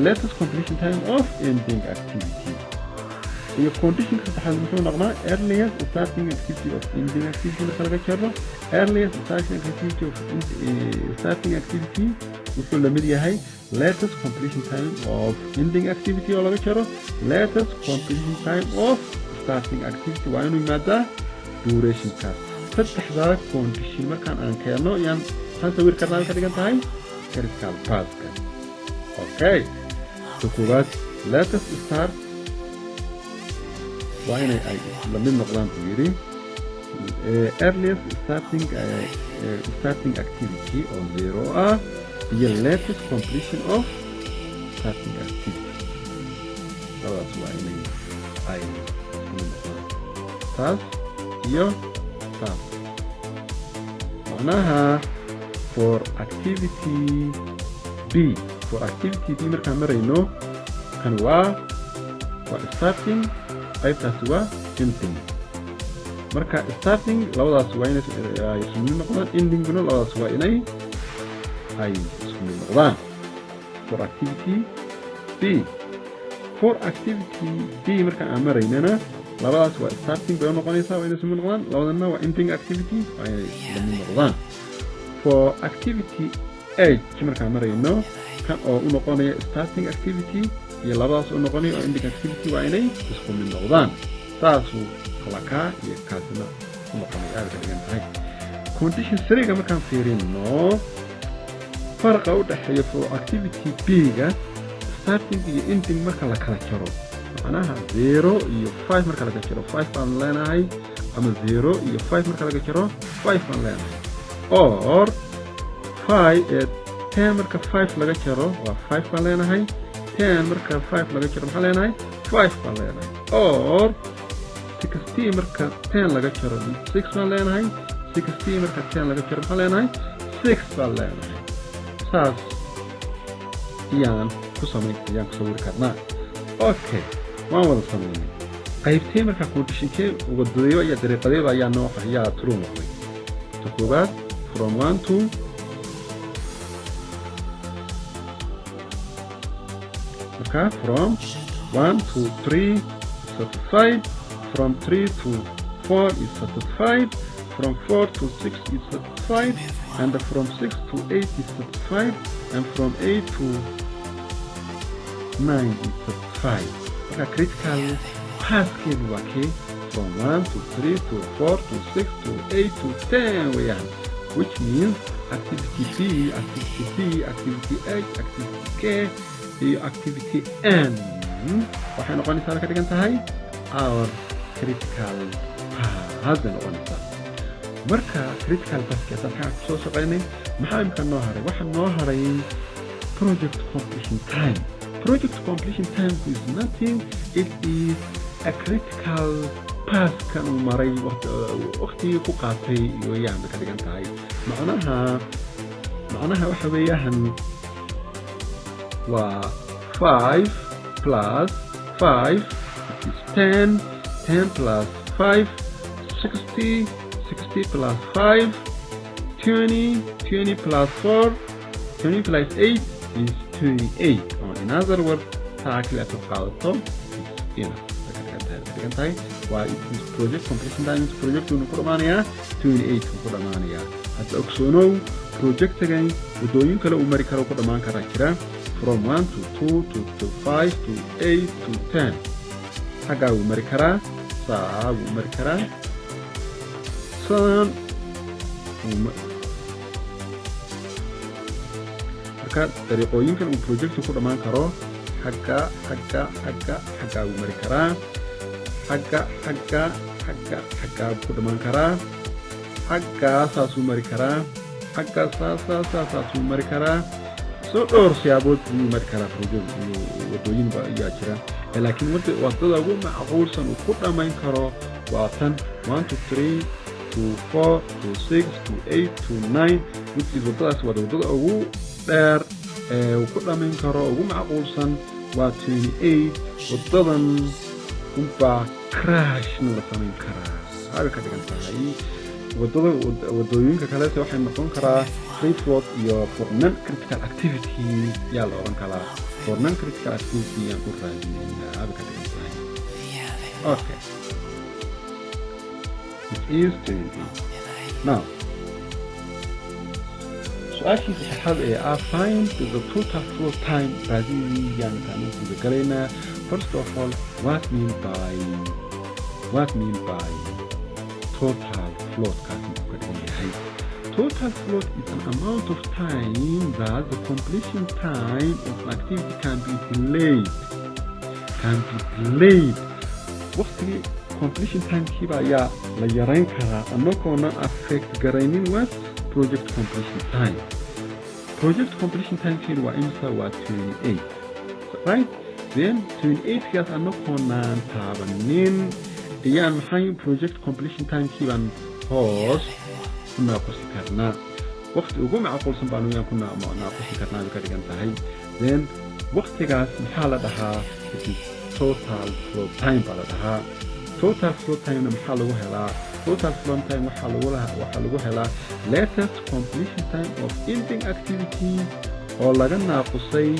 latest completion time of ending activity هي condition تتحدث مثل نقضى earliest starting activity of ending activity مثل كرة earliest starting activity of starting activity مثل لمدية هاي latest completion time of ending activity ولا كرة latest completion time of starting activity وإنه ماذا duration كار فتح ذلك condition مكان أنكرناه يعني هنسوي كرناه كده هاي critical path كان okay تقولات latest start وهنا لمن نقلان تجري earliest starting activity or zero هي latest completion of starting activity خلاص وهنا task هي task معناها for activity B مركان مرينو كان starting أي تسوى ending مركا starting لو لا سوى يسمون نقطان ending بنا لو لا سوى إني أي يسمون نقطان for activity B مركا أمريننا لو لا سوى starting بنا نقطان يسوى يسمون نقطان لو لنا ending activity أي يسمون نقطان for activity A مركا أمرينو كان أو نقطان starting activity يلباس نقطني أو ending activity وعيني تسكون من نقطان تاسو خلاكا يكاسنا نقطني أعرف كده هاي condition 3 كما كان فيرين نو فرق أوضح هي for activity B starting هي ending مركا لكلا كرو معناها 0 iyo 5 مركا لكلا كرو 5 بان لنا هاي أما 0 iyo 5 مركا لكلا كرو 5 بان لنا or 5 10 مركا 5 لكلا كرو و 5 بان لنا هاي 10 مركا 5 لغا جرو maxaa leenahay 5 baan leenahay or 16 marka 10 laga jaro 6 baan leenahay 16 marka 10 laga jaro maxaa leenahay 6 baan leenahay saas iyaan ku sawir karnaa okay waan wada sameynay qaybtee marka conditionkee wadadayo iyo dariiqadeeda ayaa noo ayaa true noqday koobaad from 1 to from 1 to 3 is satisfied, from 3 to 4 is satisfied, from 4 to 6 is satisfied, and from 6 to 8 is satisfied, and from 8 to 9 is satisfied. Okay, critical path came okay from 1 to 3 to 4 to 6 to 8 to 10 we are, which means activity B, activity H, activity K, activity N waxay noqonaysaa ka dhigan tahay our critical path noqonaysaa marka critical path ka tahay soo shaqeynay maxaa imkan noo haray waxa noo haray project completion time is nothing it is a critical path kan uu maray waqtigii ku qaatay iyo yaanba ka dhigan tahay macnaha waxa weeyaan waa 5 plus 5 is 10 plus 5 60 plus 5 20 plus 4 20 plus 8 is 28 or in other words taakila taqaadato ina كنتاي project completion time project ونقول مانيا 28 ونقول مانيا حتى أكسونو project again ودوين كلا أمري كلا وكذا ما كرا كرا from 1 to 2 to 5 to 8 to 10 حاجة أمري كرا ساعة أمري كرا سان هكذا طريقوين كلا project وكذا ما كرا حاجة أمري كرا حاجة وكذا ما كرا حاجة ساسو مريكرا حاجة ساسو مريكرا سؤال سيابوت مريكرا بروجكت ودوين بياجرا لكن وقت أقول معقول سنو كل ما ينكرا وقتن 1 to 3 to 4 to 6 to 8 to 9 which is وقت أقول there وكل ما ينكرا أقول معقول سن و 28 وقتن كمبا crash نلقى ينكرا هذا كده كان صحيح ودوين كلا سوى حين نكون كرا free float يا for non critical activity يا لورن كلا for non critical activity yang kurang هذا كده okay it is 20 now سؤال شيء هذا find the total float time Brazilian yang kami sudah kalena first of all what mean by total float total float is an amount of time that the completion time of an activity can be delayed وقت completion time كيبا يا ليرين كرا أنك ونا affect غرينين what project completion time كيلو إمسا و 28 right then 28 كيس أنك ونا تابنين يعني محاين project completion time كيبان هوس كنا قصي كرنا وقت وقوم عقول سنبانو يعني كنا قصي كرنا بكريجان تهي then وقت جاس محالة دها total float time بالدها total float time محالة وهلا total float time وحالة وهلا latest completion time of ending activity or لجنا قصي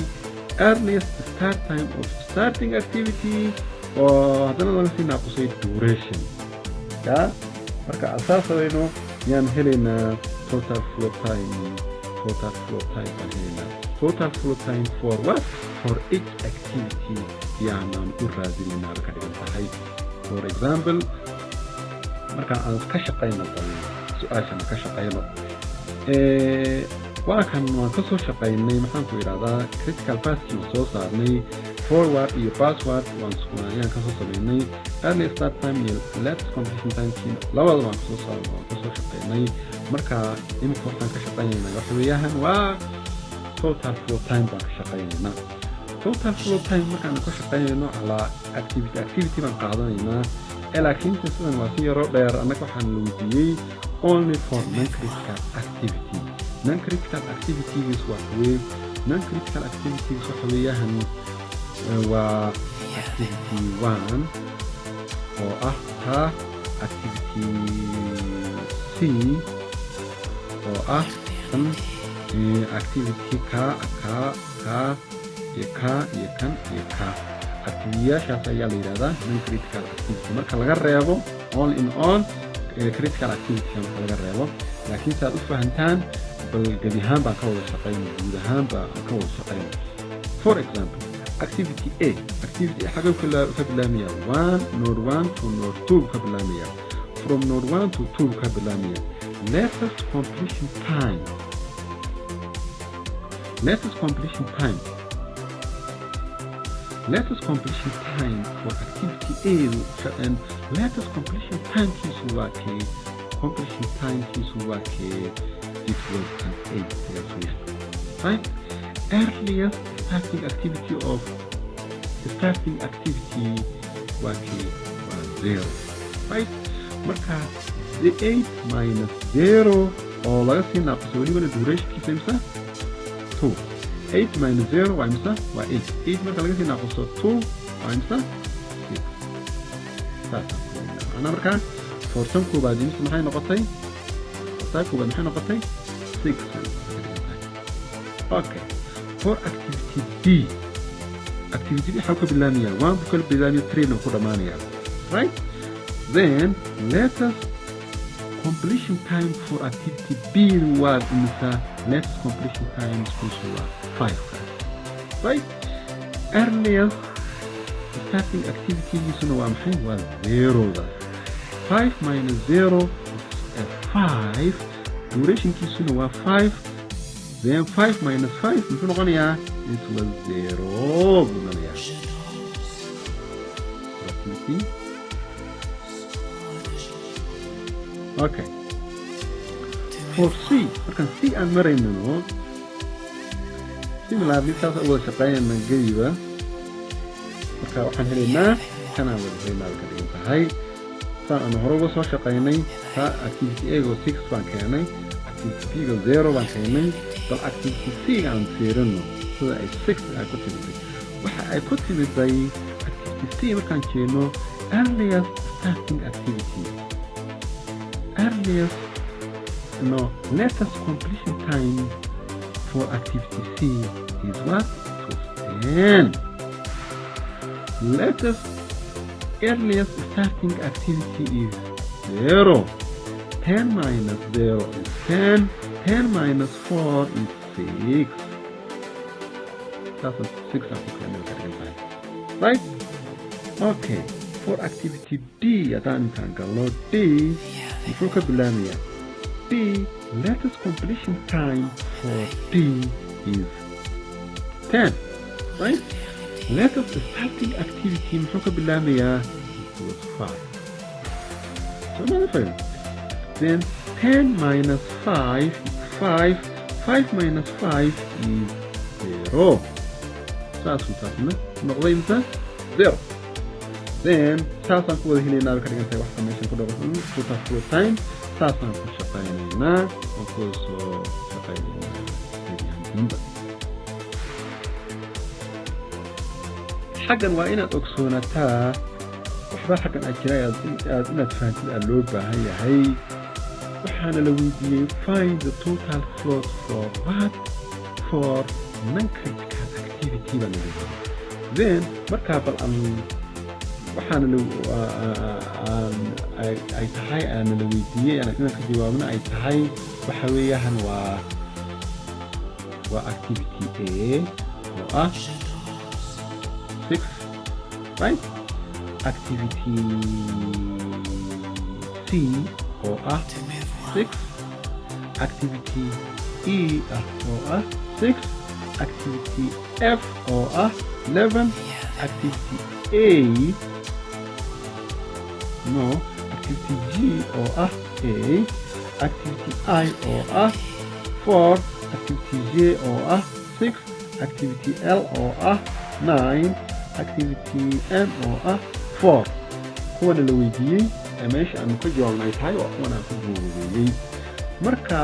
earliest start time of starting activity وهذا نلقي ناقصي duration يا مركا أساسا إنه يعني هلنا total float time هلنا total float time for what for each activity يعني نقول رازي لنا بكرة هاي for example مركا أنا كشقينا سؤال شنا كشقينا وأنا كسر شقينا مثلا في هذا critical path صارني forward iyo password waan ka soo sameynay early start time iyo latest completion time labada waan ka soo shaqeynay marka imika waxaan ka shaqeynayna waxa weeyaan waa total float time baan ka shaqeynayna total float time markaan ka shaqeynayno ala activity baan qaadanayna laakiin sidan waa si yaro dheer anaka waxaan weydiiyay only for non critical activities waxa weeyaan و activity 1 أو activity C أو activity activity شاسية ليرادة من critical activity مركا لغا ريابو all in all critical activity مركا لغا ريابو لكن سأفهمتان بالقديهان بانكو الشقين for example activity A حاجة كبلامية 1 node 1 to node 2 كبلامية from node 1 to 2 كبلامية latest completion time for activity A and latest completion time it was an 8 right earliest starting activity was 0 right marka the 8 minus 0 oo laga sii naaqso waliba duration kiisa 2 8 minus 0 waa imisa waa 8 marka laga sii naaqso 2 waa imisa 6 ana marka fortan koobaad imisa maxay noqotay 6 okay for activity B حاجة باللامية 1 بكل باللامية 3 نقول أمانية right then latest completion time for activity B was latest completion time was 5 right earliest starting activity was 0 5 minus 0 is 5 duration was 5 then 5 minus 5 it was 0 activity okay for C markaan C aan maraynano similarly saas uga shaqeynayna gariba marka waxaan helaynaa kanaan wada helaynaa ka dhigan tahay saan aan hore uga soo shaqeynay taa activity A go 6 baan keenay activity B go 0 baan keenay bal activity C aan fiirino sida ay 6 ay ku timiday waxa ay ku timiday activity C markaan jeeno earliest starting activity earliest latest completion time for activity C is what? It was 10. Latest earliest starting activity is 0. 10 minus 0 is 10. 10 minus 4 is 6. That's 6 right? Okay. For activity D, D, D, latest completion time for D is 10, right? Latest starting activity was 5. So another thing. Then 10 minus 5 is 5. 5 minus 5 is 0. So that's what 0. Then saasan ku wada helaynaa ka dhigan tahay wax meeshan ku dhawaaqan total flow time saasan ku shaqeynaynaa oo ku soo shaqeynaynaa xaggan waa inaad ogsoonataa waxba xaggan aad jiray aad inaad fahamtid aad loo baahan yahay waxaana la weydiiyey find the total flow for what for non-critical activity baa la weydiiyey then markaa bal waxaana ay tahay aan la weydiiyey inaan ka jawaabno ay tahay waxa weeyaan waa activity A oo 6 right activity C oo 6 activity E oo 6 activity F oo 11 activity A no activity G or A activity I or 4 activity J or 6 activity L or 9 activity M or 4 kuwana la weydiiyey meesha aan ku jawaabnay tahay waa kuwana ku jawaabay marka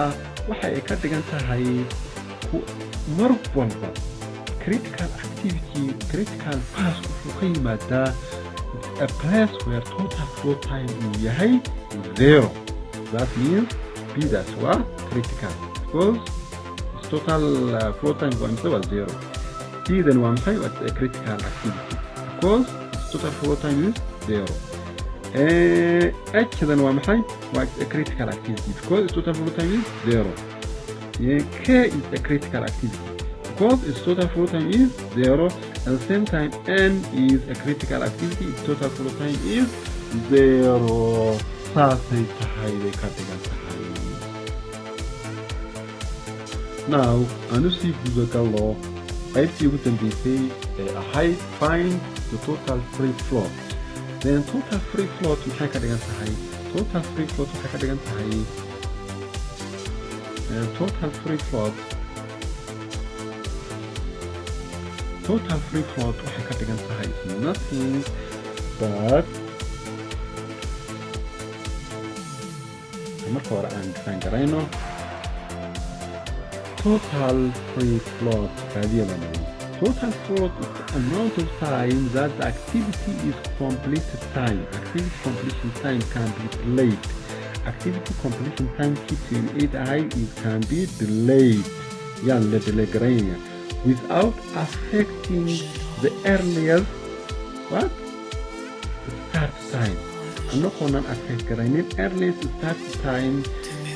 waxa ay ka dhigan tahay mar walba critical activity critical path wuxuu ka yimaadaa a place where total flow time is 0. That means B that's what critical because its total flow time is 0. D then one side what's a critical activity because its total flow time is 0. H then one side what's a critical activity because its total flow time is 0. K is a critical activity because its total flow time is 0. At the same time, N is a critical activity. Its total flow time is 0. Now, Anusi Guzakalo, I see what they say a high find the total free float. Then total free float to check against high. Total free float to check against high. Total free float. Total free float waxay ka dhigan tahay nothing but marka hore aan define garayno total free float raadiyadana total float is the amount of time that the activity is completed time. Activity completion time can be delayed. Activity completion time keeping it high it can be delayed la delay garayna without affecting the earliest what? The start time. أنكونا أكيد كرينين earliest start time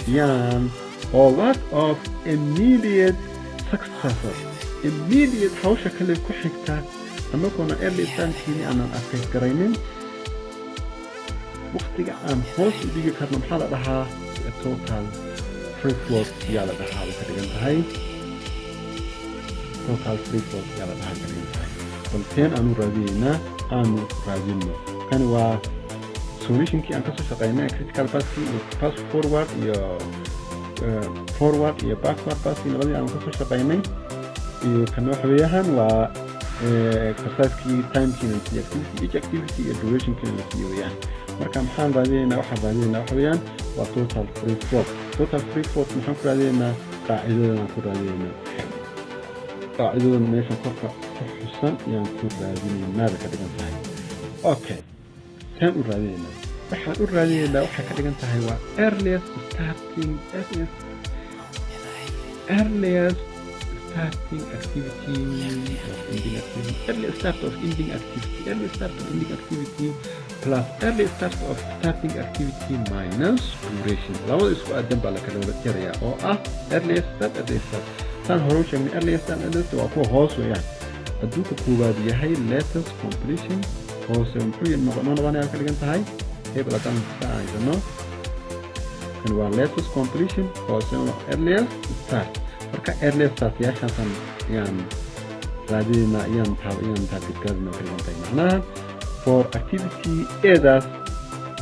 يان or lack of immediate successor immediate حوشة كله كحكتا أنكونا early start كيني أنا أكيد كرينين وقتك عن هوس بيجي كرنا محالة لها total free float يالا لها وكتجن هاي total free float يالا لها كتجن هاي والتين أنو رادينا كان هو solution كي أنكسر شقينا critical pass forward يا forward يا backward pass نبغي أنكسر شقينا كانوا حوياهن و exercise كي time كي نسي activity each activity duration كي نسي وياه مركم حان رادينا وحويان و total free float محن رادينا قاعدة رادينا قاعدة ماشان كفر حسن يعني رادينا ماذا كده هاي أوكي كان رادينا waxaan u raadinaynaa waxay ka dhigan tahay waa earliest starting activity early start of ending activity plus early start of starting activity minus duration labada isku aadan baa la kala wada jarayaa oo ah early start tan hore u sheegnay early start waa kuwa hoos weeyaan hadduu ka koowaad yahay latest completion hoose muxuu noqonayaa ka dhigan tahay هيبقى كان ساعة كان هو latest completion هو earliest start فركا earliest start يا شخصا يعني رادينا تذكرنا في المنطقة معناها for activity either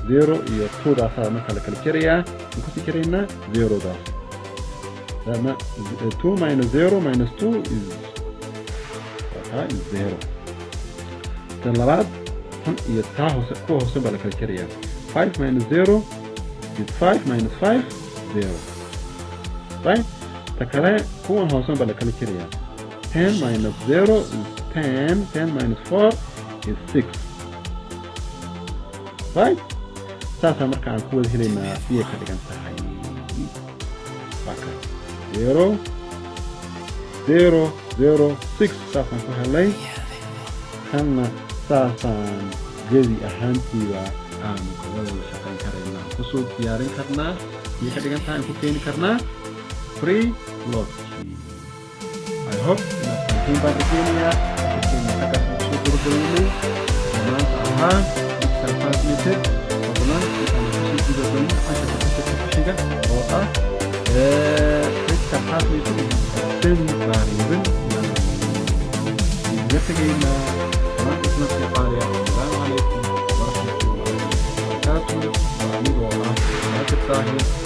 0 iyo 2 دا صار مثلا كالكريا نكسي كرينا 0 دا لما 2 minus 0 minus 2 is 0 تلابد هم يتاهو سكوه سبلا كالكريا 5 minus 0 is 5 minus 5 0 right تكلا كون هو سبلا كالكريا 10 minus 0 is 10 minus 4 is 6 right ساسا مركا عن كود هلينا فيه كالكان سحي باكا 0 0 0 6 ساسا كوهالي كان ساسان جدي أهانتي وآن كذا شقين كرنا خصوص ديارين كرنا يكادين تايم كوكين كرنا free float I hope نستمتعين بكينيا كين نتاكس بسوطر بلوني ومان أها استرفاز ميتر وطمان كان نفسي كده بلوني عشان تكتشيك وطا استرفاز ميتر تن باريبن يتكينا السلام عليكم ورحمة الله وبركاته. وأنا الطاهر.